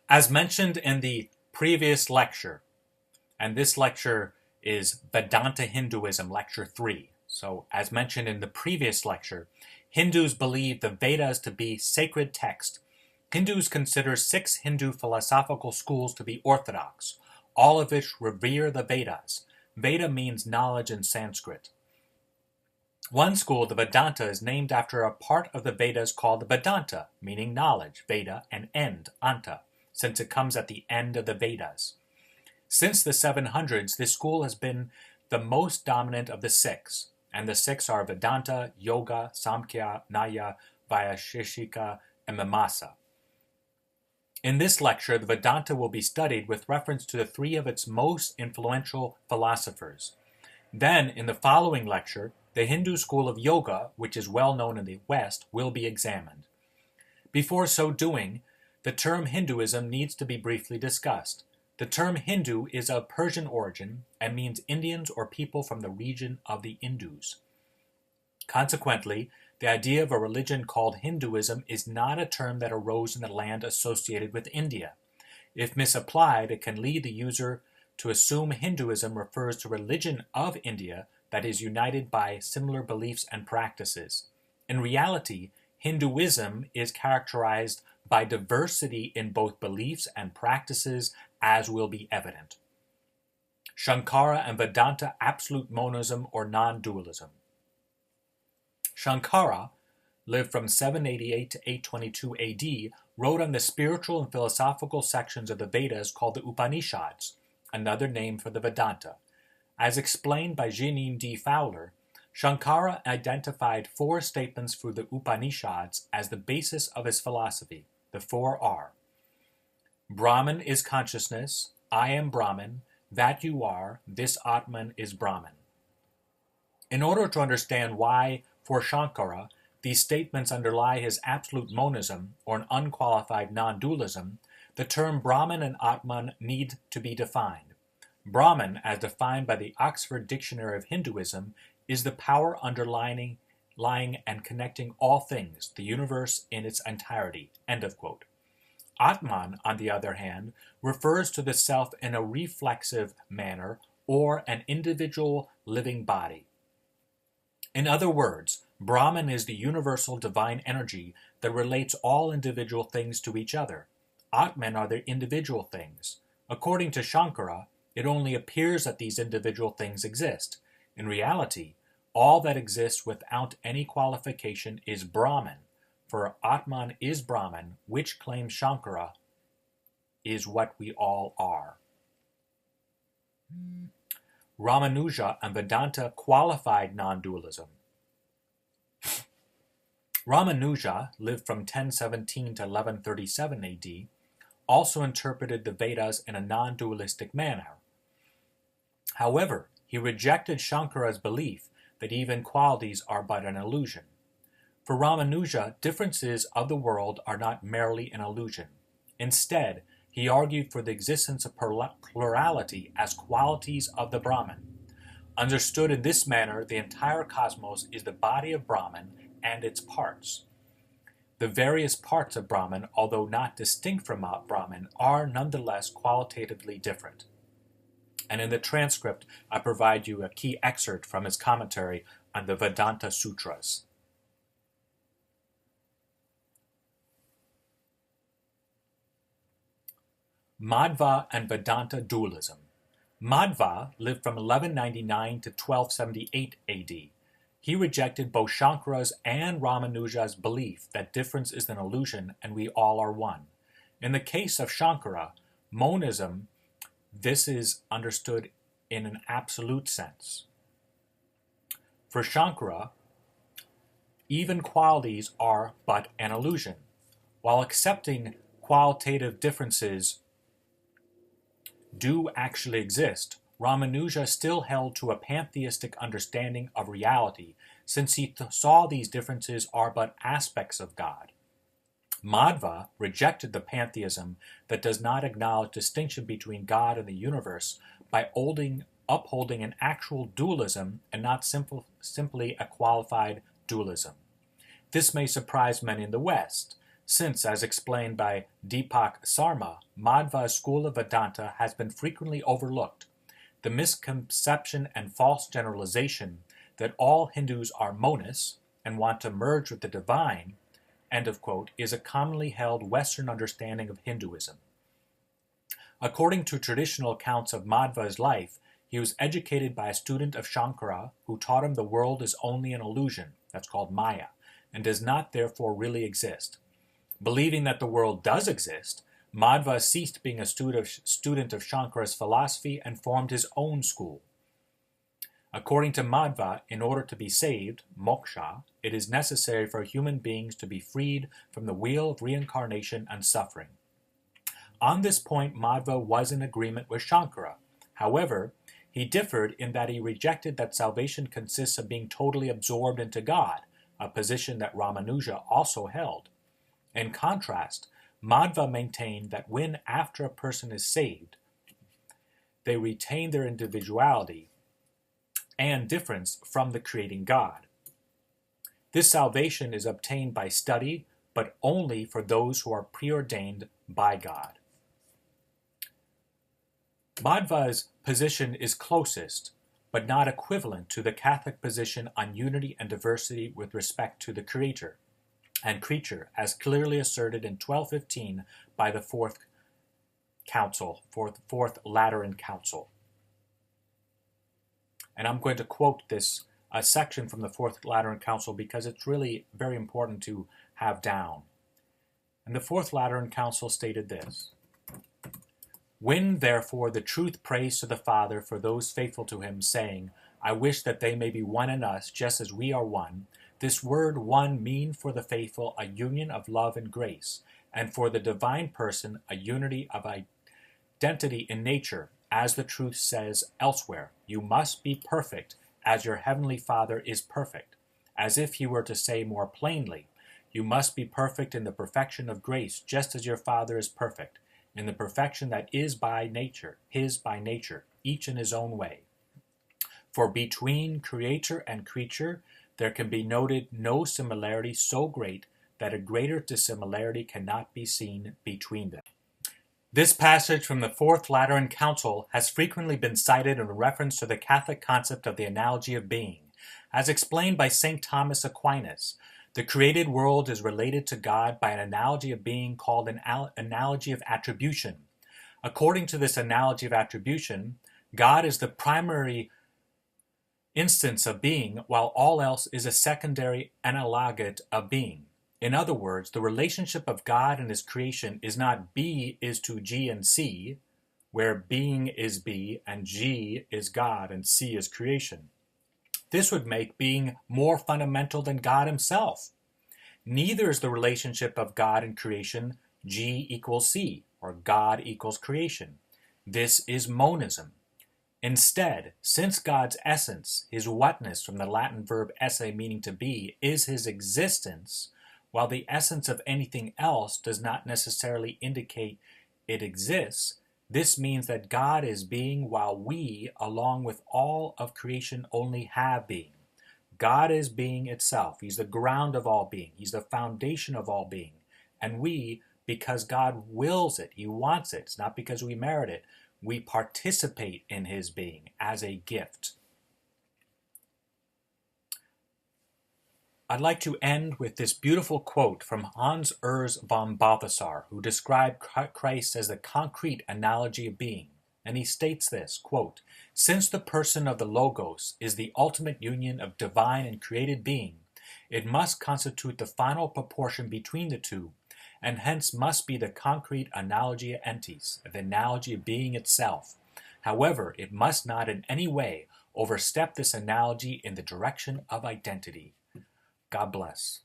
As mentioned in the previous lecture, and this lecture is Vedanta Hinduism, Lecture 3. So, as mentioned in the previous lecture, Hindus believe the Vedas to be sacred text. Hindus consider 6 Hindu philosophical schools to be orthodox, all of which revere the Vedas. Veda means knowledge in Sanskrit. One school, the Vedanta, is named after a part of the Vedas called the Vedanta, meaning knowledge, Veda, and end, Anta, since it comes at the end of the Vedas. Since the 700s, this school has been the most dominant of the 6, and the 6 are Vedanta, Yoga, Samkhya, Nyaya, Vaisheshika, and Mimamsa. In this lecture, the Vedanta will be studied with reference to the 3 of its most influential philosophers. Then, in the following lecture, the Hindu school of Yoga, which is well known in the West, will be examined. Before so doing, the term Hinduism needs to be briefly discussed. The term Hindu is of Persian origin and means Indians or people from the region of the Indus. Consequently, the idea of a religion called Hinduism is not a term that arose in the land associated with India. If misapplied, it can lead the user to assume Hinduism refers to religion of India that is united by similar beliefs and practices. In reality, Hinduism is characterized by diversity in both beliefs and practices, as will be evident. Shankara and Vedanta absolute monism or non-dualism. Shankara, lived from 788 to 822 AD, wrote on the spiritual and philosophical sections of the Vedas called the Upanishads, another name for the Vedanta. As explained by Jeanine D. Fowler, Shankara identified 4 statements for the Upanishads as the basis of his philosophy. The 4 are: Brahman is consciousness, I am Brahman, that you are, this Atman is Brahman. In order to understand why, for Shankara, these statements underlie his absolute monism, or an unqualified non-dualism, the term Brahman and Atman need to be defined. Brahman, as defined by the Oxford Dictionary of Hinduism, is the power underlying and connecting all things, the universe in its entirety. End of quote. Atman, on the other hand, refers to the self in a reflexive manner or an individual living body. In other words, Brahman is the universal divine energy that relates all individual things to each other. Atman are the individual things. According to Shankara, it only appears that these individual things exist. In reality, all that exists without any qualification is Brahman, for Atman is Brahman, which claims Shankara is what we all are. Ramanuja and Vedanta qualified non-dualism. Ramanuja, lived from 1017 to 1137 AD, also interpreted the Vedas in a non-dualistic manner. However, he rejected Shankara's belief that even qualities are but an illusion. For Ramanuja, differences of the world are not merely an illusion. Instead, he argued for the existence of plurality as qualities of the Brahman. Understood in this manner, the entire cosmos is the body of Brahman and its parts. The various parts of Brahman, although not distinct from Brahman, are nonetheless qualitatively different. And in the transcript, I provide you a key excerpt from his commentary on the Vedanta Sutras. Madhva and Vedanta dualism. Madhva lived from 1199 to 1278 AD. He rejected both Shankara's and Ramanuja's belief that difference is an illusion and we all are one. In the case of Shankara, monism, this is understood in an absolute sense. For Shankara, even qualities are but an illusion. While accepting qualitative differences do actually exist, Ramanuja still held to a pantheistic understanding of reality, since he saw these differences are but aspects of God. Madhva rejected the pantheism that does not acknowledge distinction between God and the universe by upholding an actual dualism and not simply a qualified dualism. This may surprise many in the West, since, as explained by Deepak Sarma, Madhva's school of Vedanta has been frequently overlooked. The misconception and false generalization that all Hindus are monists and want to merge with the divine, end of quote, is a commonly held Western understanding of Hinduism. According to traditional accounts of Madhva's life, he was educated by a student of Shankara who taught him the world is only an illusion, that's called Maya, and does not therefore really exist. Believing that the world does exist, Madhva ceased being a student of Shankara's philosophy and formed his own school. According to Madhva, in order to be saved, moksha, it is necessary for human beings to be freed from the wheel of reincarnation and suffering. On this point, Madhva was in agreement with Shankara. However, he differed in that he rejected that salvation consists of being totally absorbed into God, a position that Ramanuja also held. In contrast, Madhva maintained that when after a person is saved, they retain their individuality and difference from the creating God. This salvation is obtained by study, but only for those who are preordained by God. Madhva's position is closest, but not equivalent to the Catholic position on unity and diversity with respect to the Creator and creature, as clearly asserted in 1215 by the Fourth Lateran Council. And I'm going to quote this section from the Fourth Lateran Council because it's really very important to have down. And the Fourth Lateran Council stated this: "When, therefore, the truth prays to the Father for those faithful to him, saying, I wish that they may be one in us, just as we are one, this word one mean for the faithful a union of love and grace, and for the divine person a unity of identity in nature, as the truth says elsewhere, you must be perfect, as your heavenly Father is perfect. As if he were to say more plainly, you must be perfect in the perfection of grace, just as your Father is perfect, in the perfection that is by nature, his by nature, each in his own way. For between creator and creature, there can be noted no similarity so great that a greater dissimilarity cannot be seen between them." This passage from the Fourth Lateran Council has frequently been cited in reference to the Catholic concept of the analogy of being. As explained by St. Thomas Aquinas, the created world is related to God by an analogy of being called an analogy of attribution. According to this analogy of attribution, God is the primary instance of being, while all else is a secondary analogate of being. In other words, the relationship of God and his creation is not B is to G and C, where being is B and G is God and C is creation. This would make being more fundamental than God himself. Neither is the relationship of God and creation G equals C, or God equals creation. This is monism. Instead, since God's essence, his whatness, from the Latin verb esse meaning to be, is his existence, while the essence of anything else does not necessarily indicate it exists, this means that God is being while we, along with all of creation, only have being. God is being itself. He's the ground of all being. He's the foundation of all being. And we, because God wills it, he wants it, it's not because we merit it, we participate in his being as a gift. I'd like to end with this beautiful quote from Hans Urs von Balthasar, who described Christ as the concrete analogy of being. And he states this, quote, "Since the person of the Logos is the ultimate union of divine and created being, it must constitute the final proportion between the two, and hence must be the concrete analogia entis, the analogy of being itself. However, it must not in any way overstep this analogy in the direction of identity." God bless.